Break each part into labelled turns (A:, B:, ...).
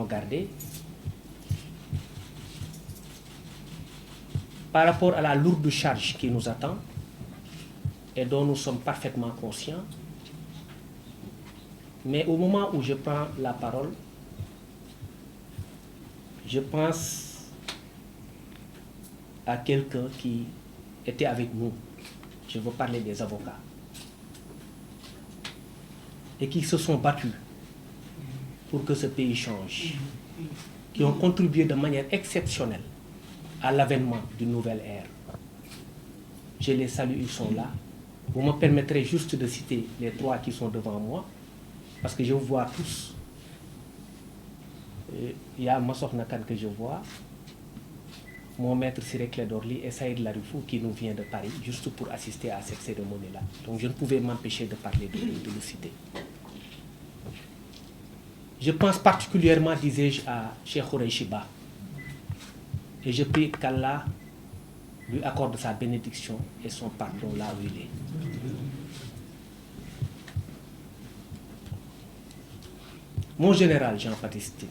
A: gardée par rapport à la lourde charge qui nous attend et dont nous sommes parfaitement conscients. Mais au moment où je prends la parole, je pense à quelqu'un qui était avec nous. Je veux parler des avocats. Et qui se sont battus pour que ce pays change, qui ont contribué de manière exceptionnelle à l'avènement d'une nouvelle ère. Je les salue, ils sont là. Vous me permettrez juste de citer les 3 qui sont devant moi, parce que je vous vois tous. Il y a Massokhna Nakan que je vois, mon maître Ciré Clédor Ly et Saïd Larifou qui nous vient de Paris, juste pour assister à cette cérémonie-là. Donc je ne pouvais m'empêcher de parler de le citer. Je pense particulièrement, disais-je, à Cheikh Khoureyssi Ba. Et je prie qu'Allah lui accorde sa bénédiction et son pardon là où il est. Mon général Jean-Baptiste Tine,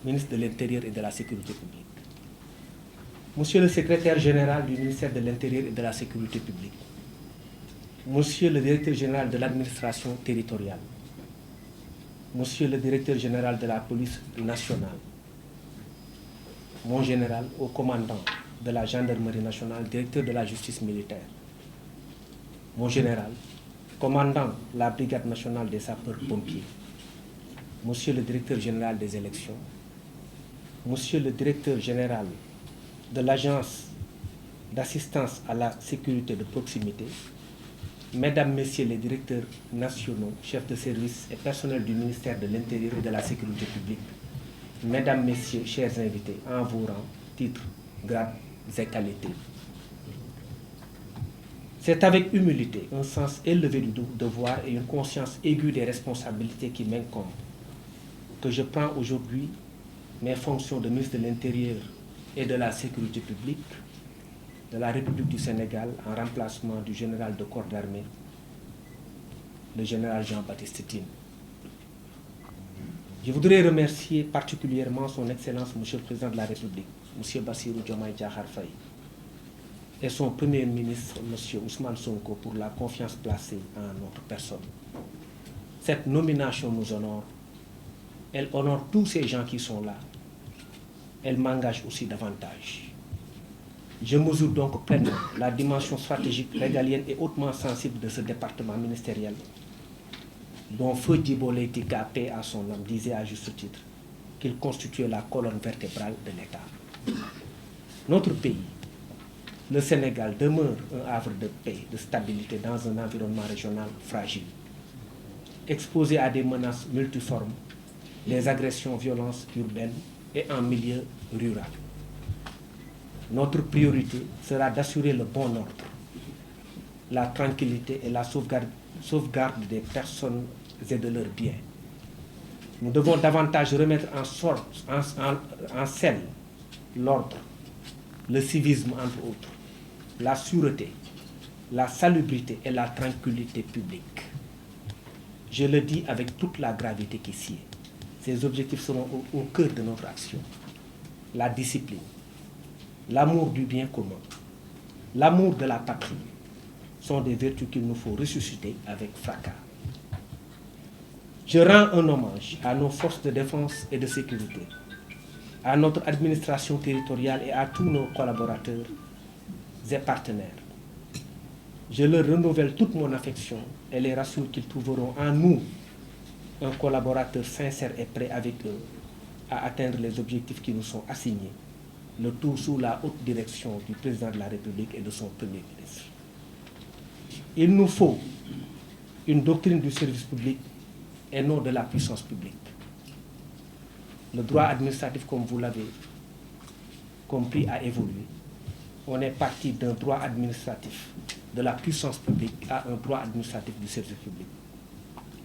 A: ministre de l'Intérieur et de la Sécurité publique. Monsieur le secrétaire général du ministère de l'Intérieur et de la Sécurité publique. Monsieur le directeur général de l'administration territoriale. Monsieur le directeur général de la police nationale. Mon général, au commandant de la gendarmerie nationale, directeur de la justice militaire. Mon général, commandant de la brigade nationale des sapeurs-pompiers. Monsieur le directeur général des élections. Monsieur le directeur général de l'agence d'assistance à la sécurité de proximité. Mesdames, Messieurs les directeurs nationaux, chefs de service et personnels du ministère de l'Intérieur et de la Sécurité publique. Mesdames, Messieurs, chers invités, en vos rangs, titres, grades et qualités. C'est avec humilité, un sens élevé du devoir et une conscience aiguë des responsabilités qui m'incombent que je prends aujourd'hui mes fonctions de ministre de l'Intérieur et de la Sécurité publique de la République du Sénégal en remplacement du général de corps d'armée, le général Jean-Baptiste Tine. Je voudrais remercier particulièrement son Excellence, Monsieur le Président de la République, Monsieur Bassirou Diomaye Diakhar Faye, et son Premier ministre, Monsieur Ousmane Sonko, pour la confiance placée en notre personne. Cette nomination nous honore. Elle honore tous ces gens qui sont là. Elle m'engage aussi davantage. Je mesure donc pleinement la dimension stratégique, régalienne et hautement sensible de ce département ministériel, dont Feu Djibo Leyti Ka, paix à son âme, disait à juste titre qu'il constituait la colonne vertébrale de l'État. Notre pays, le Sénégal, demeure un havre de paix, de stabilité dans un environnement régional fragile, exposé à des menaces multiformes, des agressions, violences urbaines et en milieu rural. Notre priorité sera d'assurer le bon ordre, la tranquillité et la sauvegarde des personnes et de leurs biens. Nous devons davantage remettre en scène l'ordre, le civisme entre autres, la sûreté, la salubrité et la tranquillité publique. Je le dis avec toute la gravité qui sied. Ces objectifs seront au cœur de notre action. La discipline, l'amour du bien commun, l'amour de la patrie sont des vertus qu'il nous faut ressusciter avec fracas. Je rends un hommage à nos forces de défense et de sécurité, à notre administration territoriale et à tous nos collaborateurs et partenaires. Je leur renouvelle toute mon affection et les rassure qu'ils trouveront en nous un collaborateur sincère et prêt avec eux à atteindre les objectifs qui nous sont assignés, le tout sous la haute direction du président de la République et de son Premier ministre. Il nous faut une doctrine du service public et non de la puissance publique. Le droit administratif, comme vous l'avez compris, a évolué. On est parti d'un droit administratif de la puissance publique à un droit administratif du service public,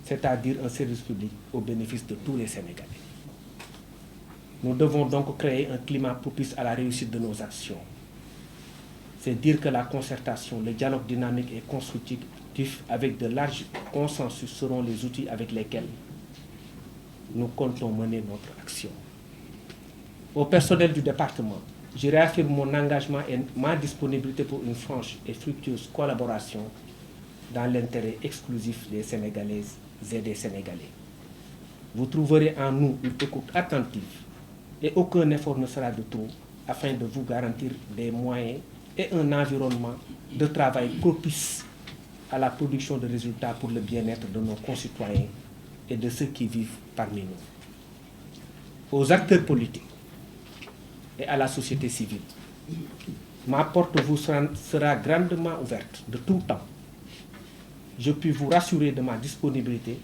A: c'est-à-dire un service public au bénéfice de tous les Sénégalais. Nous devons donc créer un climat propice à la réussite de nos actions. C'est dire que la concertation, le dialogue dynamique et constructif avec de larges consensus seront les outils avec lesquels nous comptons mener notre action. Au personnel du département, je réaffirme mon engagement et ma disponibilité pour une franche et fructueuse collaboration dans l'intérêt exclusif des Sénégalaises et des Sénégalais. Vous trouverez en nous une écoute attentive et aucun effort ne sera de trop afin de vous garantir des moyens et un environnement de travail propice à la production de résultats pour le bien-être de nos concitoyens et de ceux qui vivent parmi nous. Aux acteurs politiques et à la société civile, ma porte vous sera grandement ouverte de tout temps. Je puis vous rassurer de ma disponibilité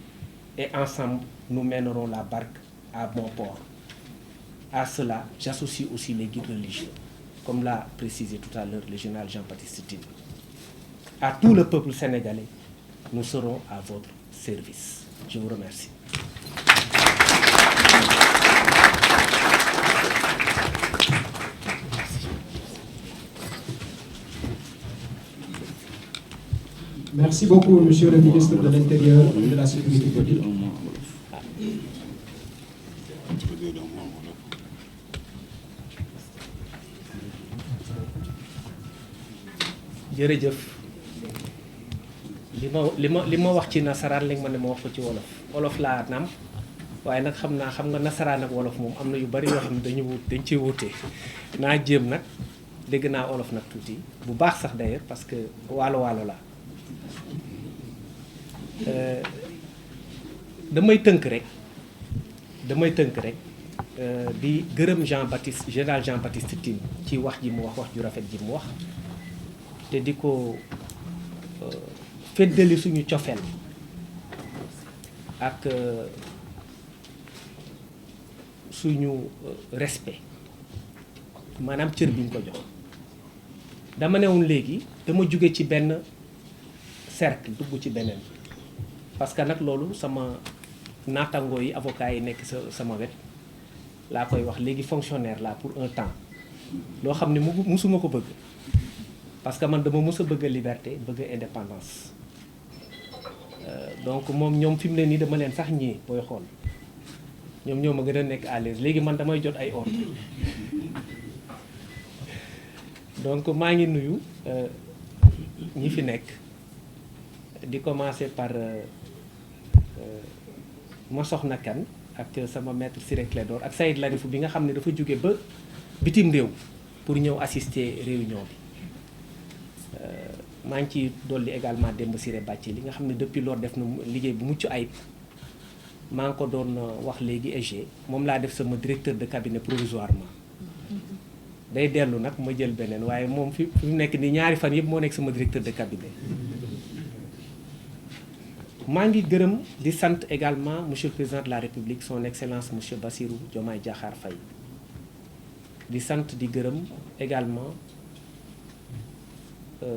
A: et ensemble, nous mènerons la barque à bon port. À cela, j'associe aussi les guides religieux, comme l'a précisé tout à l'heure le général Jean-Baptiste Tine. À tout le peuple sénégalais, nous serons à votre service. Je vous remercie.
B: Merci beaucoup, Monsieur le ministre de l'Intérieur et de la Sécurité publique.
A: jërëjëf li ma wax ci nasaraan léegi ma ne ma wax ko ci wolof laa naam waaye nag xam nga nasaraan ak wolof moom am na yu bari yoo xam ne dañ ciy wutee naa jéem nag dégg naa wolof nag tuuti bu baax sax d'ailleurs parce que waalo la damay tënk rek di gërëm général Jean-Baptiste Tine ci wax ji mu wax ju rafet ji mu wax te di ko feddali suñu cofeel ak suñu respect maanaam cër bi ñu ko jox dama newoon léegi dama jóge ci benn cercle dugg ci beneen parce que nag loolu sama naatangoo yi avocat yi nekk sama wet laa koy wax léegi fonctionnaire la pour un temps loo xam ne musuma ko bëgg parce que man dama mës a bëgg liberté bëgg indépendance donc moom ñoom fi mu ne nii dama leen sax ñii booy xool ñoom ñoo ma gën a nekk à l'aise léegi man damay jot ay ordre donc maa ngi nuyu ñi fi nekk di commencer par ma soxna kan ak sama maître Ciré Clédor ak Saïd Larifou bi nga xam ne dafa jóge ba bitim réew pour ñëw assister réunion bi maa ngi ci dolli également Demba Ciré Bàcci li nga xam ne depuis lors def na liggéey bu mucc ayib maa ngi ko doon wax léegi EG moom laa def sama directeur de cabinet provisoirement day dellu nag ma jël beneen waaye moom fi mu nekk ni ñaari fan yëpp moo nekk sama directeur de cabinet maa ngi gërëm di sant également monsieur le président de la république son excellence monsieur Bassirou Diomaye Diakhar Faye di sant di gërëm également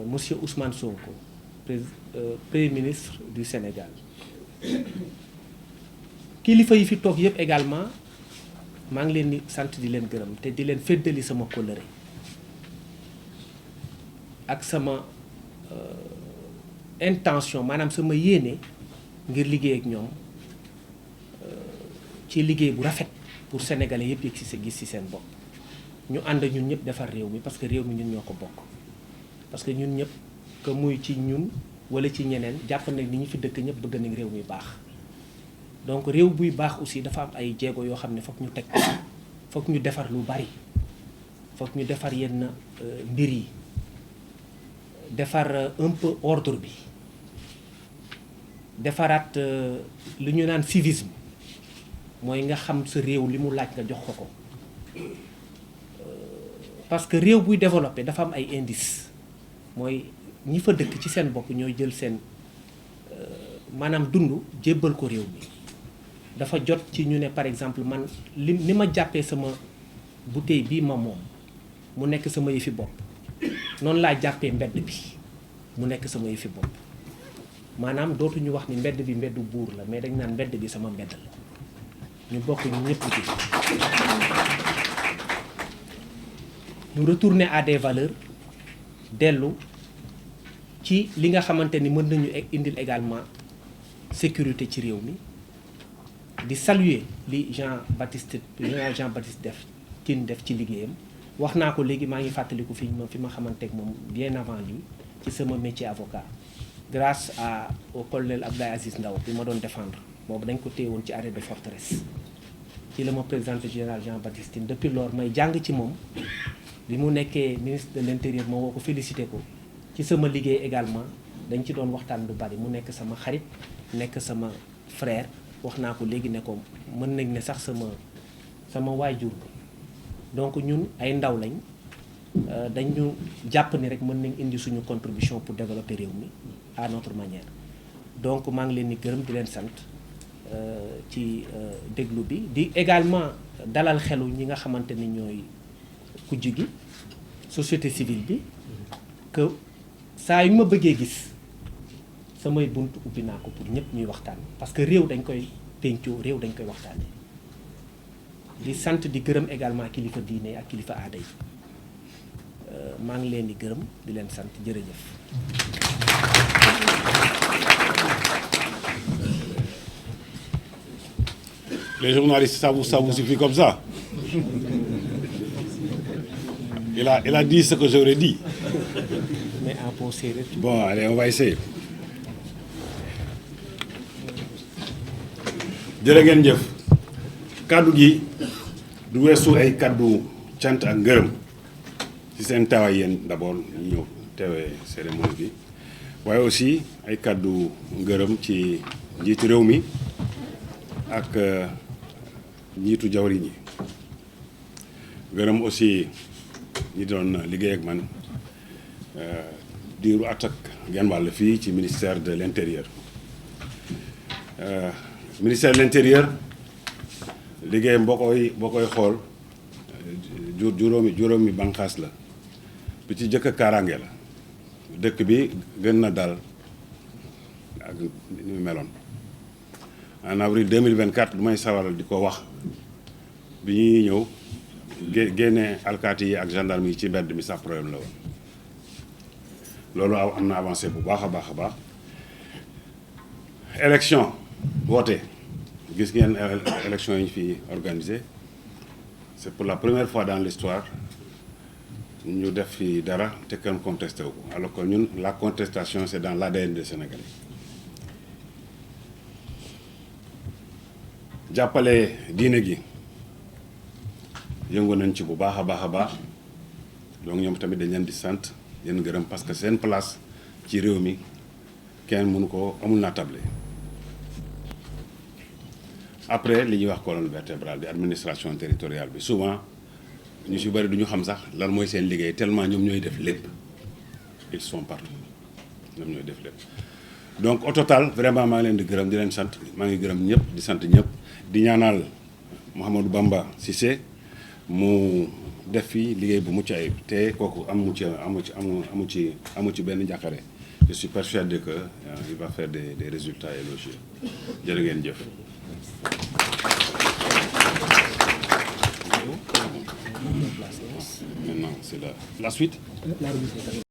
A: monsieur Ousmane Sonko premier ministre du Sénégal kilifa yi fi toog yëpp également maa ngi leen di sant di leen gërëm te di leen féddali sama kóllëre ak sama intention maanaam sama yéene ngir liggéey ak ñoom ci liggéey bu rafet pour sénégalais yëpp yëg ci gis ci seen bopp ñu ànd ñun ñëpp defar réew mi parce que réew mi ñun ñoo ko bokk parce que ñun ñëpp que muy ci ñun wala ci ñeneen jàpp nañ ni ñu fi dëkk ñëpp bëgg nañ réew mi baax donc réew buy baax aussi dafa am ay jéego yoo xam ne foog ñu teg foog ñu defar lu bari foog ñu defar yenn mbir yi defar un peu ordre bi defaraat lu ñu naan civisme mooy nga xam sa réew li mu laaj nga jox ko parce que réew buy développé dafa am ay indices mooy ñi fa dëkk ci seen bopp ñooy jël seen maanaam dund jébbal ko réew mi dafa jot ci ñu ne par exemple man li ma jàppee sama bouteille bii ma moom mu nekk sama yëfi bopp noonu laa jàppee mbedd bi mu nekk sama yëfi bopp maanaam dootuñu wax ni mbedd bi mbeddu buur la mais dañ naan mbedd bi sama mbedd la ñu bokk ñu ñëpp ci ñu retourner à des valeurs dellu ci li nga xamante ni mën nañu indil également sécurité ci réew mi di saluer li général Jean Baptiste Tine def ci liggéeyam wax naa ko léegi maa ngi fàttaliku fi ma xamante ak moom bien avant lui ci sama métier avocat grâce au colonel Abdoulaye Aziz Ndaw bi ma doon défendre boobu dañ ko téye woon ci arrêt de forteresse ci la ma présenté général Jean Baptiste Tine depuis lors may jàng ci moom bi mu nekkee ministre de l'intérieur ma woo ko félicité ko ci sama liggéey également dañ ci doon waxtaan lu bari mu nekk sama xarit nekk sama frère wax naa ko léegi ne ko mën nañ ne sax sama waajur donc ñun ay ndaw lañ dañu jàpp ni rek mën nañ indi suñu contribution pour développer réew mi à notre manière donc maa ngi leen di gërëm di leen sant ci déglu bi di également dalal xelu ñi nga xamante ni ñooy kujj gi société civile bi que saa yu ma bëggee gis samay bunt ubbi naa ko pour ñëpp ñuy waxtaan parce que réew dañ koy pencoo réew dañ koy waxtaanee di sant di gërëm également kilifa diine ak kilifa aada yi maa ngi leen di gërëm di leen sant jërëjëf.
C: Les journalistes, ça vous suffit comme ça? Il a dit ce que j'aurais dit.
A: Mais en bon séeréer.
C: Bon, allez, on va essayer. jërë ngeen jëf kaddu gi du weesu ay kaddu cant ak ngërëm ci seen tawaay yéen d'abord ñu ñëw teewee cérémonie bi waaye aussi ay kaddu ngërëm ci njiitu réew mi ak njiitu jawriñ yi ngërëm aussi ñi doon liggéey ak man diiru at ak genn wàll fii ci ministère de l'intérieur. Ministère de l'intérieur liggéeyam boo koy xool juróomi banqaas la bi ci jëkk kaaraange la dëkk bi gën na dal ak ni mu meloon en avril 2024 du may sawaral di ko wax bi ñuy ñëw génne alkaati yi ak gendarme yi ci mbedd mi sax problème la woon loolu am na avancé bu baax a baax élection woote gis ngeen élection yi ñu fi organisé c'est pour la première fois dans l'histoire ñu def fi dara te kenn contesté wu ko alors que ñun la contestation c'est dans l'ADN des Sénégalais jàppale diine gi yëngu nañ ci bu baax a baax donc ñoom tamit dañ leen di sant leen gërëm parce que seen place ci réew mi kenn mënu ko amul naa table. Après li ñuy wax colonne vertébrale bi administration territoriale bi souvent ñu ci bari du ñu xam sax lan mooy seen liggéey tellement ñoom ñooy def lépp ils sont partout ñoom ñooy def lépp donc au total vraiment maa ngi leen di gërëm di leen sant maa ngi gërëm ñëpp di sant ñëpp di ñaanal Mouhamadou Bamba Cissé mu def fi liggéey bu mucc ayib te kooku amu ci benn njàqare je suis persuadé que il va faire des résultats élogieux jërë ngeen jëf. Maintenant, c'est la suite.